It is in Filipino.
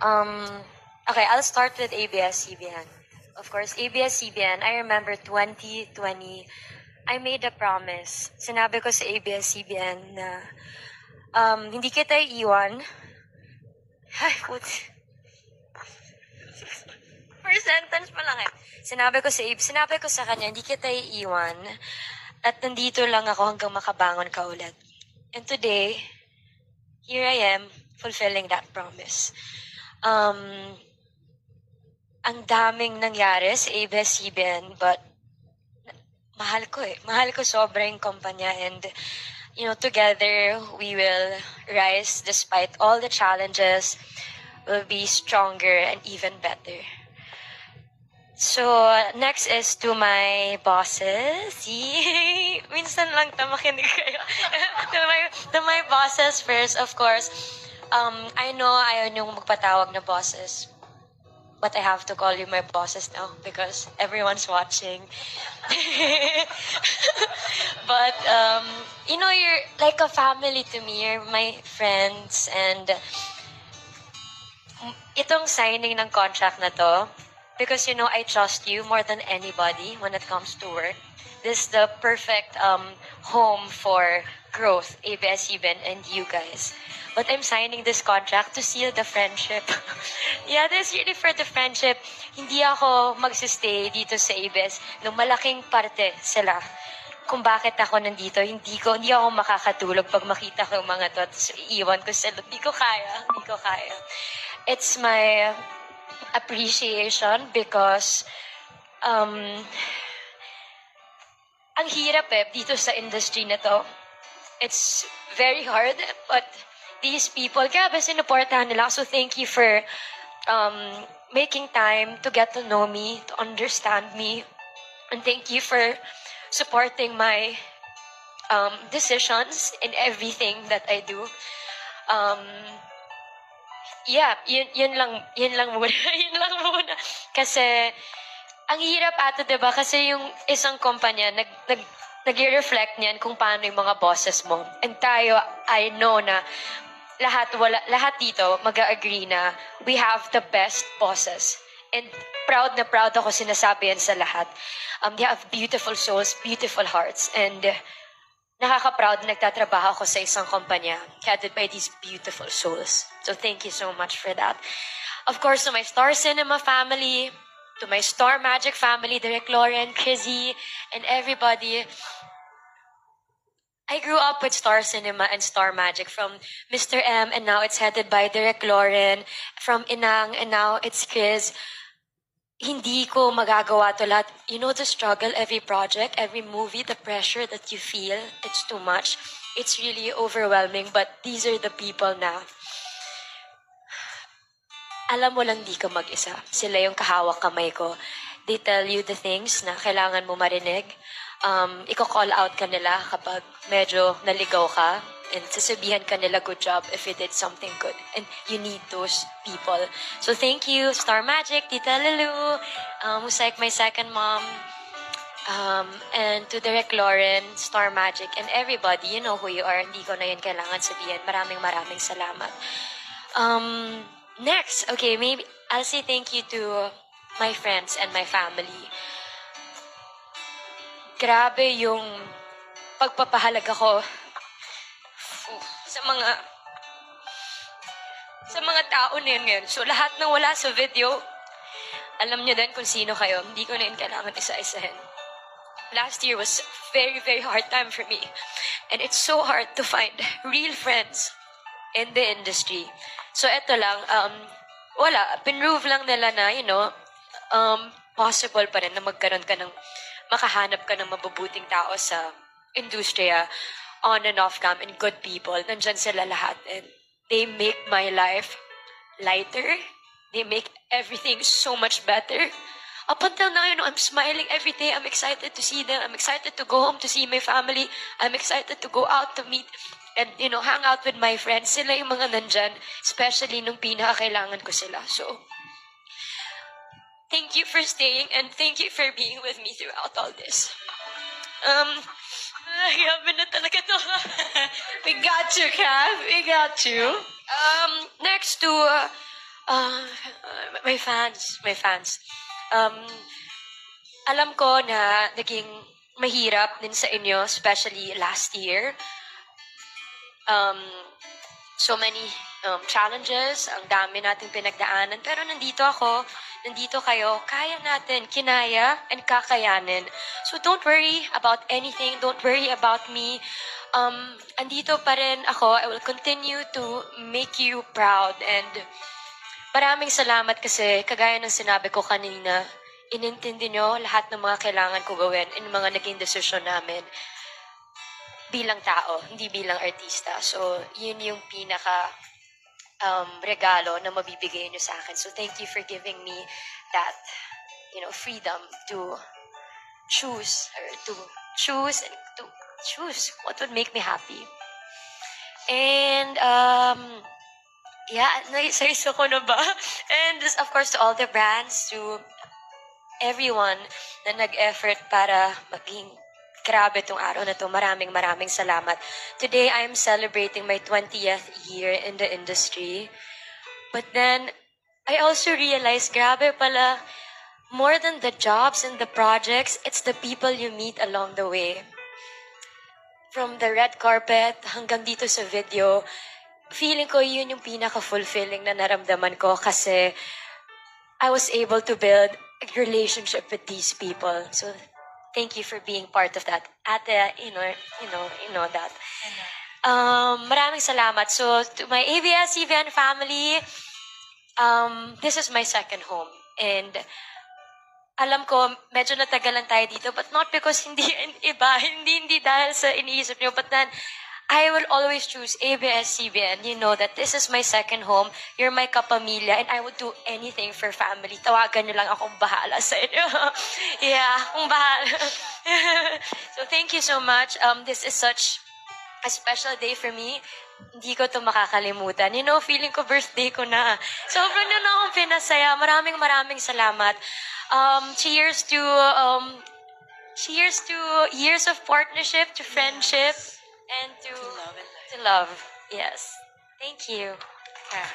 Um, okay, I'll start with ABS-CBN. Of course, ABS-CBN, I remember 2020, I made a promise. Sinabi ko sa ABS-CBN na hindi kita iiwan. Ay, putz. First sentence pa lang eh. Sinabi ko sa kanya, hindi kita iiwan. At nandito lang ako hanggang makabangon ka ulit. And today, here I am, fulfilling that promise. Ang daming nangyari sa ABS-CBN, but mahal ko eh. Mahal ko sobra yung kumpanya, and together we will rise despite all the challenges. We'll be stronger and even better. So, next is to my bosses. Yay! Minsan lang makinig kayo. to my bosses first, of course. I know ayaw niyong magpatawag na bosses. But I have to call you my bosses now because everyone's watching. But, you're like a family to me. You're my friends. And itong signing ng contract na to, because, I trust you more than anybody when it comes to work. This is the perfect home for growth, ABS-CBN, and you guys. But I'm signing this contract to seal the friendship. Yeah, this is really for the friendship. Hindi ako magsistay dito sa ABS nung malaking parte sila kung bakit ako nandito. Hindi ako makakatulog pag makita ko yung mga to. Tapos iiwan ko sila. Hindi ko kaya. It's my appreciation because ang hirap dito sa industry na to. It's very hard, but these people, grabe, sinuportahan nila. So thank you for making time to get to know me, to understand me. And thank you for supporting my decisions in everything that I do. Yeah, yun lang muna. Yun lang muna. Kasi, ang hirap diba? Kasi yung isang kumpanya, nag-reflect niyan kung paano yung mga bosses mo. And tayo, I know na lahat dito mag-agree na we have the best bosses. And proud na proud ako sinasabi yan sa lahat. They have beautiful souls, beautiful hearts. And nakaka-proud na nagtatrabaho ako sa isang kumpanya headed by these beautiful souls. So thank you so much for that. Of course, to my Star Cinema family, to my Star Magic family, Derek Lauren, Chrissy, and everybody. I grew up with Star Cinema and Star Magic from Mr. M, and now it's headed by Derek Lauren, from Inang, and now it's Chris. Hindi ko magagawa to lahat. You know the struggle, every project, every movie, the pressure that you feel, it's too much. It's really overwhelming, but these are the people na alam mo lang di ka mag-isa. Sila yung kahawak kamay ko. They tell you the things na kailangan mo marinig. Iko-call out ka nila kapag medyo naligaw ka. And sasabihan ka nila, good job if you did something good. And you need those people. So thank you, Star Magic, Tita Lulu, who's like my second mom. And to Derek Lauren, Star Magic, and everybody, you know who you are. Hindi ko na yun kailangan sabihin. Maraming salamat. Next, okay, maybe I'll say thank you to my friends and my family. Grabe yung pagpapahalaga ko sa mga tao na yun ngayon. So lahat na wala sa video, alam niyo din kung sino kayo. Hindi ko na yun kailangan isa-isahin. Last year was very, very hard time for me. And it's so hard to find real friends in the industry. So eto lang, pinrove lang nila na, possible pa rin na makahanap ka ng mabubuting tao sa industriya, on and off cam, and good people. Nandyan sila lahat. And they make my life lighter. They make everything so much better. Up until now, I'm smiling every day. I'm excited to see them. I'm excited to go home to see my family. I'm excited to go out to meet and, hang out with my friends. Sila yung mga nandyan, especially nung pinakakailangan ko sila. So, thank you for staying and thank you for being with me throughout all this. Grabe na talaga to. We got you, Kath. We got you. Next to My fans, my fans. Um, alam ko na naging mahirap din sa inyo, especially last year. Um, so many challenges, ang dami nating pinagdaanan. Pero nandito ako, nandito kayo, kaya natin, kinaya, and kakayanin. So don't worry about anything, don't worry about me. Andito pa rin ako, I will continue to make you proud. And maraming salamat kasi, kagaya ng sinabi ko kanina, inintindi nyo lahat ng mga kailangan ko gawin in mga naging desisyon namin bilang tao, hindi bilang artista. So, yun yung pinaka regalo na mabibigay nyo sa akin. So, thank you for giving me that, freedom to choose and to choose what would make me happy. And, yeah, naisaiso ko na ba? And, of course, to all the brands, to everyone na nag-effort para maging grabe tong araw na to. Maraming salamat. Today, I'm celebrating my 20th year in the industry. But then, I also realized, grabe pala, more than the jobs and the projects, it's the people you meet along the way. From the red carpet hanggang dito sa video, feeling ko yun yung pinaka-fulfilling na naramdaman ko kasi I was able to build a relationship with these people. So, thank you for being part of that. Ate, you know that. Maraming salamat. So, to my ABS-CBN family, this is my second home. And alam ko, medyo natagalan tayo dito, but not because hindi dahil sa iniisip niyo, but then, I will always choose ABS-CBN. You know that this is my second home. You're my kapamilya, and I would do anything for family. Tawagan niyo lang akong bahala sa inyo. Yeah, akong bahala. So thank you so much. This is such a special day for me. Hindi ko to makakalimutan. Feeling ko birthday ko na. Sobrang na akong pinasaya. Maraming salamat. Cheers to years of partnership, to friendship. And to love. Yes. Thank you. Yeah.